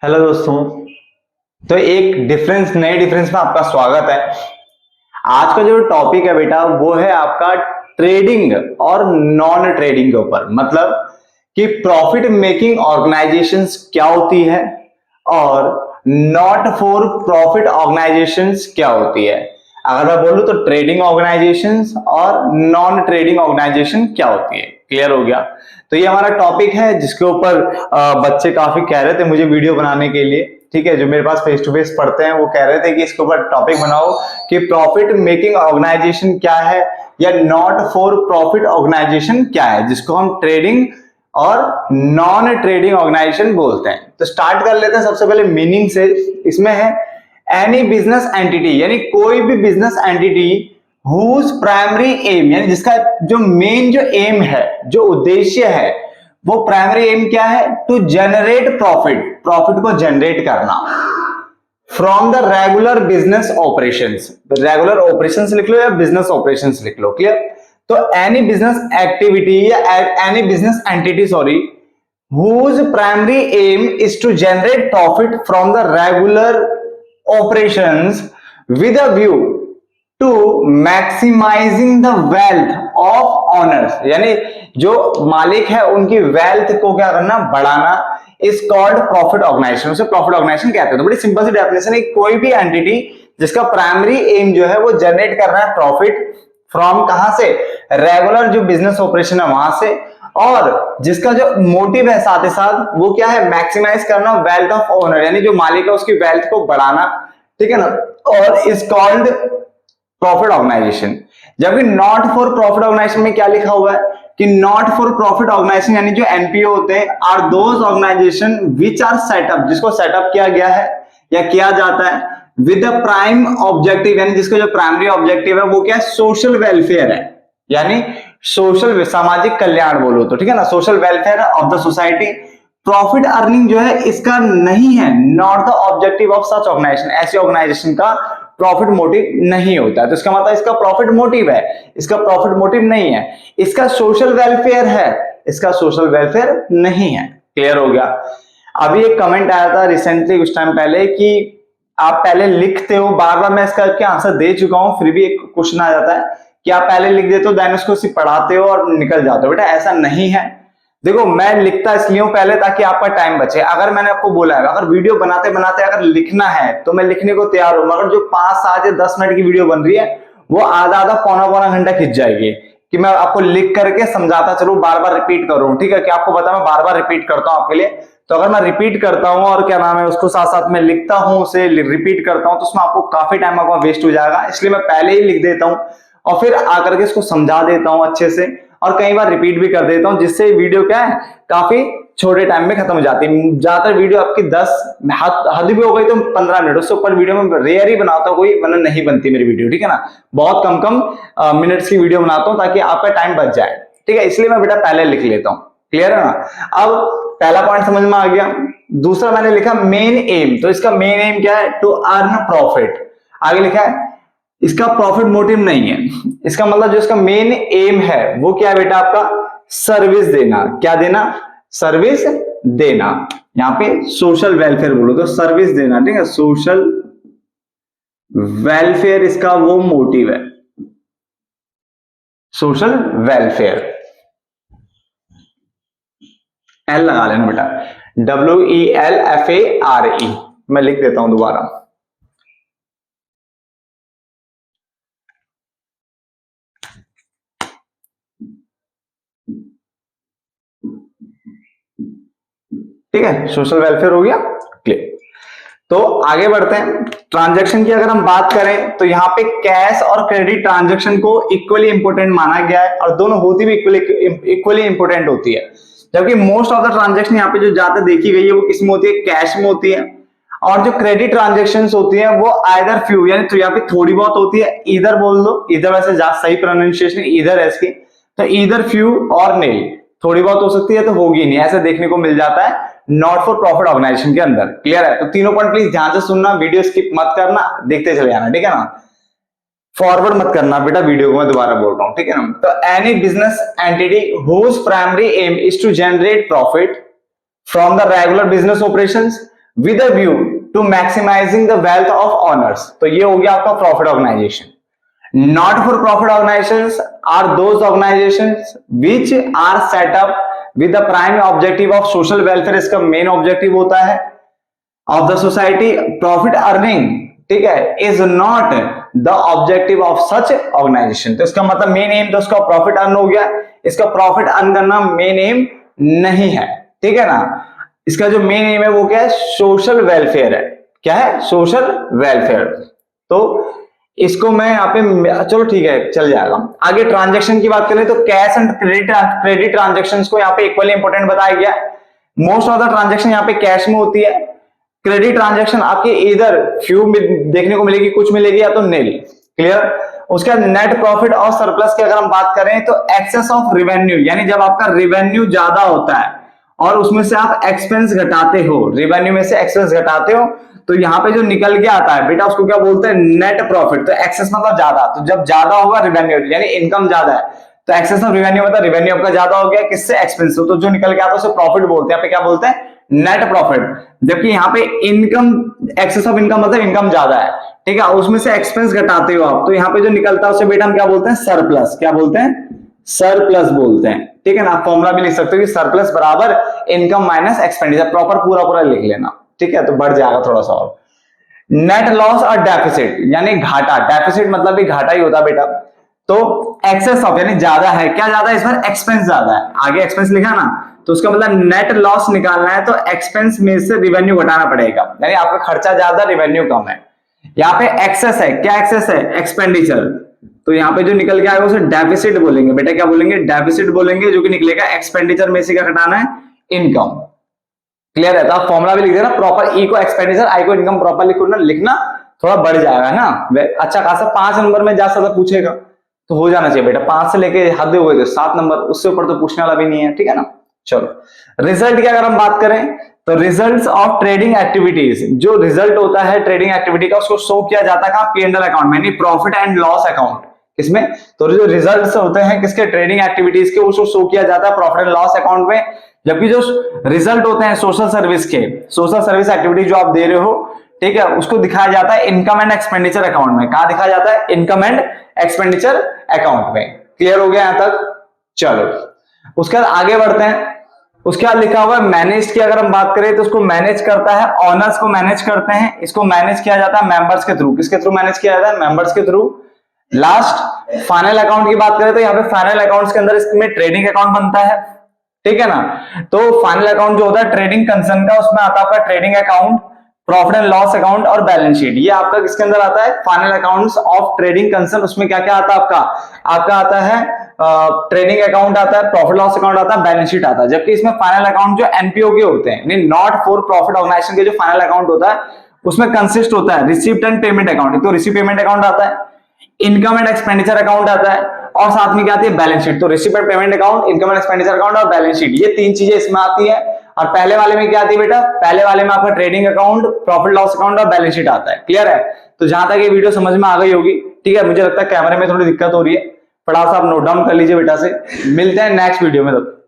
Hello दोस्तों। तो एक नए डिफरेंस में आपका स्वागत है। आज का जो टॉपिक है बेटा वो है आपका ट्रेडिंग और नॉन ट्रेडिंग के ऊपर, मतलब कि प्रॉफिट मेकिंग ऑर्गेनाइजेशंस क्या होती है और नॉट फॉर प्रॉफिट ऑर्गेनाइजेशंस क्या होती है। अगर मैं बोलूं तो ट्रेडिंग ऑर्गेनाइजेशंस और नॉन ट्रेडिंग ऑर्गेनाइजेशन क्या होती है। क्लियर हो गया? तो ये हमारा टॉपिक है जिसके ऊपर बच्चे काफी कह रहे थे मुझे वीडियो बनाने के लिए। ठीक है, जो मेरे पास फेस टू फेस पढ़ते हैं वो कह रहे थे कि इसके ऊपर टॉपिक बनाओ कि प्रॉफिट मेकिंग ऑर्गेनाइजेशन क्या है या नॉट फॉर प्रॉफिट ऑर्गेनाइजेशन क्या है, जिसको हम ट्रेडिंग और नॉन ट्रेडिंग ऑर्गेनाइजेशन बोलते हैं। तो स्टार्ट कर लेते हैं सबसे पहले मीनिंग से। इसमें है एनी बिजनेस एंटिटी, यानी कोई भी business entity whose primary aim, यानी जिसका जो मेन जो एम है, जो उद्देश्य है, वो प्राइमरी एम क्या है? टू जनरेट प्रॉफिट, प्रॉफिट को जनरेट करना from the regular business operations. Regular operations लिख लो या बिजनेस ऑपरेशंस लिख लो। क्लियर? तो एनी बिजनेस एक्टिविटी या any business entity whose primary aim is to generate profit from the regular operations with a view to maximizing the wealth of owners, यानी जो मालिक है उनकी वेल्थ को क्या करना? बढ़ाना, इज कॉल्ड प्रॉफिट ऑर्गेनाइजेशन। उसे प्रॉफिट ऑर्गेनाइजेशन कहते हैं। तो बड़ी सिंपल सी डेफिनेशन है, कोई भी एंटिटी जिसका प्राइमरी एम जो है वो जनरेट करना है प्रॉफिट फ्रॉम कहां से? रेगुलर जो बिजनेस ऑपरेशन है वहां से, और जिसका जो मोटिव है साथ ही साथ वो क्या है? मैक्सिमाइज करना वेल्थ ऑफ ओनर, यानी जो मालिक है उसकी वेल्थ को बढ़ाना। ठीक है ना? और इज कॉल्ड प्रॉफिट ऑर्गेनाइजेशन। जबकि नॉट फॉर प्रॉफिट ऑर्गेनाइजेशन में क्या लिखा हुआ है कि नॉट फॉर प्रॉफिट ऑर्गेनाइजेशन यानी जो एनपीओ होते हैं are those organisation which are set up, जिसको सेटअप किया गया है या किया जाता है विद द प्राइम ऑब्जेक्टिव, यानी जिसका जो प्राइमरी ऑब्जेक्टिव है वो क्या है? सोशल वेलफेयर है, यानी सोशल सामाजिक कल्याण बोलो तो। ठीक है ना? Social welfare of the society. Profit earning जो है इसका नहीं है, not the objective of such organisation. ऐसी ऑर्गेनाइजेशन का प्रॉफिट मोटिव नहीं होता है। तो इसका मतलब इसका प्रॉफिट मोटिव है, इसका प्रॉफिट मोटिव नहीं है। इसका सोशल वेलफेयर है, इसका सोशल वेलफेयर नहीं है। क्लियर हो गया? अभी एक कमेंट आया था रिसेंटली कुछ टाइम पहले कि आप पहले लिखते हो, बार बार मैं इसका क्या आंसर दे चुका हूं, फिर भी एक क्वेश्चन आ जाता है कि आप पहले लिख देते हो देन उसको सिर्फ पढ़ाते हो और निकल जाते हो। बेटा ऐसा नहीं है। देखो मैं लिखता इसलिए हूं पहले ताकि आपका टाइम बचे। अगर मैंने आपको बोला है अगर वीडियो बनाते बनाते अगर लिखना है तो मैं लिखने को तैयार हूं, मगर जो 5, 7 या 10 मिनट की वीडियो बन रही है वो आधा आधा पौना पौना घंटा खिंच जाएगी कि मैं आपको लिख करके समझाता चलूं, बार बार रिपीट करूं। ठीक है? कि आपको पता मैं बार बार रिपीट करता हूं आपके लिए। तो अगर मैं रिपीट करता हूं और क्या नाम है उसको साथ साथ में लिखता हूं, उसे रिपीट करता हूं, तो उसमें आपको काफी टाइम आपका वेस्ट हो जाएगा। इसलिए मैं पहले ही लिख देता हूं और फिर आकर के इसको समझा देता हूं अच्छे से, और कई बार रिपीट भी कर देता हूं, जिससे वीडियो क्या है काफी छोटे टाइम में खत्म हो जाती है। ज्यादातर वीडियो आपकी 10 हद भी हो गई तो 15 मिनट, उससे ऊपर वीडियो में रेयर ही बनाता हूं कोई, वरना नहीं बनती मेरी वीडियो। ठीक है ना? बहुत कम कम मिनट्स की वीडियो बनाता हूं ताकि आपका टाइम बच जाए। ठीक है? इसलिए मैं बेटा पहले लिख लेता हूं। क्लियर है ना? अब पहला पॉइंट समझ में आ गया। दूसरा मैंने लिखा मेन एम। तो इसका मेन एम क्या है? To earn profit. आगे लिखा है इसका प्रॉफिट मोटिव नहीं है। इसका मतलब जो इसका मेन एम है वो क्या है बेटा? आपका सर्विस देना। क्या देना? सर्विस देना। यहां पे सोशल वेलफेयर बोलो तो सर्विस देना। ठीक है? सोशल वेलफेयर इसका वो मोटिव है, सोशल वेलफेयर। एल लगा लेना बेटा, WELFARE। मैं लिख देता हूं दोबारा। ठीक है? सोशल वेलफेयर हो गया। क्लियर? तो आगे बढ़ते हैं। ट्रांजैक्शन की अगर हम बात करें तो यहाँ पे कैश और क्रेडिट ट्रांजैक्शन को इक्वली इंपोर्टेंट माना गया है, और दोनों होती भी इक्वली इंपोर्टेंट होती है। जबकि मोस्ट ऑफ द ट्रांजैक्शन यहाँ पे जो ज्यादा देखी गई है वो किसमें होती है? कैश में होती है। और जो क्रेडिट ट्रांजेक्शन होती है वो आइदर फ्यू, यानी तो यहाँ पे थोड़ी बहुत होती है, इधर बोल दो, इधर वैसे सही प्रोनाउंसिएशन इधर है इसकी, तो इधर फ्यू और नील। थोड़ी बहुत हो सकती है तो होगी नहीं, ऐसे देखने को मिल जाता है नॉट फॉर प्रॉफिट ऑर्गेनाइजेशन के अंदर। क्लियर है? तो तीनों पॉइंट प्लीज ध्यान से सुनना, वीडियो स्किप मत करना, देखते चले जाना। ठीक है ना? फॉरवर्ड मत करना बेटा वीडियो को, मैं दोबारा बोल रहा हूं। ठीक है ना? तो any business entity whose primary aim is to generate profit from the regular business operations with a view to maximising the wealth of owners. तो ये हो गया आपका profit organisation. Not for profit organisations are those organisations which are set up with the prime objective of social welfare. इसका main objective होता है of the society. Profit earning, ठीक है, is not the objective of such organisation. तो इसका मतलब main M तो उसका प्रॉफिट अर्न हो गया, इसका प्रॉफिट अर्न करना मेन एम नहीं है, ठीक है ना। इसका जो मेन एम है वो क्या है, सोशल वेलफेयर है। क्या है, सोशल वेलफेयर। तो इसको मैं यहाँ पे, चलो ठीक है चल जाएगा। आगे ट्रांजैक्शन की बात करें तो कैश एंड क्रेडिट ट्रांजैक्शंस को यहाँ पे इक्वली इंपॉर्टेंट बताया गया। मोस्ट ऑफ द ट्रांजैक्शन यहाँ पे कैश में होती है। क्रेडिट ट्रांजैक्शन आपके इधर फ्यू में देखने को मिलेगी, कुछ मिलेगी या तो नील। क्लियर। उसके बाद नेट प्रॉफिट और सरप्लस की अगर हम बात करें तो एक्सेस ऑफ रेवेन्यू, यानी जब आपका रेवेन्यू ज्यादा होता है और उसमें से आप एक्सपेंस घटाते हो, रेवेन्यू में से एक्सपेंस घटाते हो, तो यहाँ पे जो निकल के आता है बेटा उसको क्या बोलते हैं, नेट प्रॉफिट। तो एक्सेस मतलब ज्यादा, तो जब ज्यादा होगा रेवेन्यू यानी इनकम ज्यादा है, तो एक्सेस ऑफ रेवेन्यू मतलब रेवेन्यू आपका ज्यादा हो गया, किससे, एक्सपेंस। तो जो निकल के आता है उसे प्रॉफिट बोलते हैं। यहाँ पे क्या बोलते हैं, नेट प्रॉफिट। जबकि यहाँ पे इनकम, एक्सेस ऑफ इनकम मतलब इनकम ज्यादा है, ठीक है, उसमें से एक्सपेंस घटाते हो आप, तो यहाँ पे जो निकलता है उसे बेटा हम क्या बोलते हैं, सरप्लस। क्या बोलते हैं, सरप्लस बोलते हैं, ठीक है ना। आप फॉर्मूला भी लिख सकते हो कि सरप्लस बराबर इनकम माइनस एक्सपेंडिचर, प्रॉपर पूरा पूरा लिख लेना, ठीक है, तो बढ़ जाएगा थोड़ा सा और। नेट लॉस और डेफिसिट यानी घाटा, डेफिसिट मतलब भी घाटा ही होता है बेटा। तो एक्सेस ऑफ यानी ज्यादा है, क्या ज्यादा है इस बार, एक्सपेंस ज्यादा है। आगे एक्सपेंस लिखा ना, तो उसका मतलब नेट लॉस निकालना है तो एक्सपेंस में से रेवेन्यू घटाना पड़ेगा, यानी आपका खर्चा ज्यादा रेवेन्यू कम है। यहाँ पे एक्सेस है, क्या एक्सेस है, एक्सपेंडिचर। तो यहाँ पे जो निकल के आएगा उसे डेफिसिट बोलेंगे बेटा। क्या बोलेंगे, डेफिसिट बोलेंगे, जो कि निकलेगा एक्सपेंडिचर में से क्या घटाना है, इनकम। क्लियर है। तो आप फॉर्मुला भी लिख देना प्रॉपर, ई को एक्सपेंडिचर, आई को इनकम, प्रॉपर लिखना, थोड़ा बढ़ जाएगा ना। अच्छा खासा 5 नंबर में जा सकता पूछेगा तो हो जाना चाहिए बेटा। 5 से लेके हद हो गई तो 7 नंबर, उससे ऊपर तो पूछने वाला भी नहीं है, ठीक है ना। चलो रिजल्ट की अगर हम बात करें तो रिजल्ट्स ऑफ ट्रेडिंग एक्टिविटीज, जो रिजल्ट होता है ट्रेडिंग एक्टिविटी का उसको शो किया जाता है कहां, P&L अकाउंट में, यानी प्रॉफिट एंड लॉस अकाउंट। किसमें, तो जो रिजल्ट्स होते हैं किसके, ट्रेडिंग एक्टिविटीज के, उसको शो किया जाता है प्रॉफिट एंड लॉस अकाउंट में। जबकि जो रिजल्ट होते हैं सोशल सर्विस के, सोशल सर्विस एक्टिविटी जो आप दे रहे हो, ठीक है, उसको दिखाया जाता है इनकम एंड एक्सपेंडिचर अकाउंट में। कहां दिखाया जाता है, इनकम एंड एक्सपेंडिचर अकाउंट में। क्लियर हो गया यहां तक। चलो उसके बाद आगे बढ़ते हैं। उसके बाद लिखा हुआ है मैनेज की अगर हम बात करें तो उसको मैनेज करता है, ऑनर्स को मैनेज करते हैं। इसको मैनेज किया जाता है मेंबर्स के थ्रू। किसके थ्रू मैनेज किया जाता है, मेंबर्स के थ्रू। लास्ट फाइनल अकाउंट की बात करें तो यहाँ पे फाइनल अकाउंट्स के अंदर इसमें ट्रेडिंग अकाउंट बनता है, ठीक है ना। तो फाइनल अकाउंट जो होता है ट्रेडिंग कंसर्न का, उसमें आता है आपका trading account, profit and loss account और बैलेंस शीट। ये आपका किसके अंदर आता है, final accounts of trading concern. उसमें क्या क्या आता है आपका आता है ट्रेडिंग अकाउंट आता है, प्रॉफिट लॉस अकाउंट आता है, बैलेंस शीट आता है। जबकि इसमें फाइनल अकाउंट जो एनपीओ के होते हैं, यानी नॉट फॉर प्रॉफिट ऑर्गेनाइजेशन के जो फाइनल अकाउंट होता है उसमें कंसिस्ट होता है रिसीप्ट एंड पेमेंट अकाउंट। तो रिसीव पेमेंट अकाउंट आता है, इनकम एंड एक्सपेंडिचर अकाउंट आता है, और साथ में क्या आती है, बैलेंस शीट। तो receive and payment account, income and expenditure account और बैलेंस शीट, ये 3 चीजें इसमें आती है। और पहले वाले में क्या आती है बेटा, पहले वाले में आपका trading account, profit loss account और बैलेंस शीट आता है। क्लियर है। तो जहां तक ये वीडियो समझ में आ गई होगी, ठीक है। मुझे लगता है कैमरे में थोड़ी दिक्कत हो रही है, फटाफट आप नोट डाउन कर लीजिए बेटा से। मिलते हैं नेक्स्ट वीडियो में तब।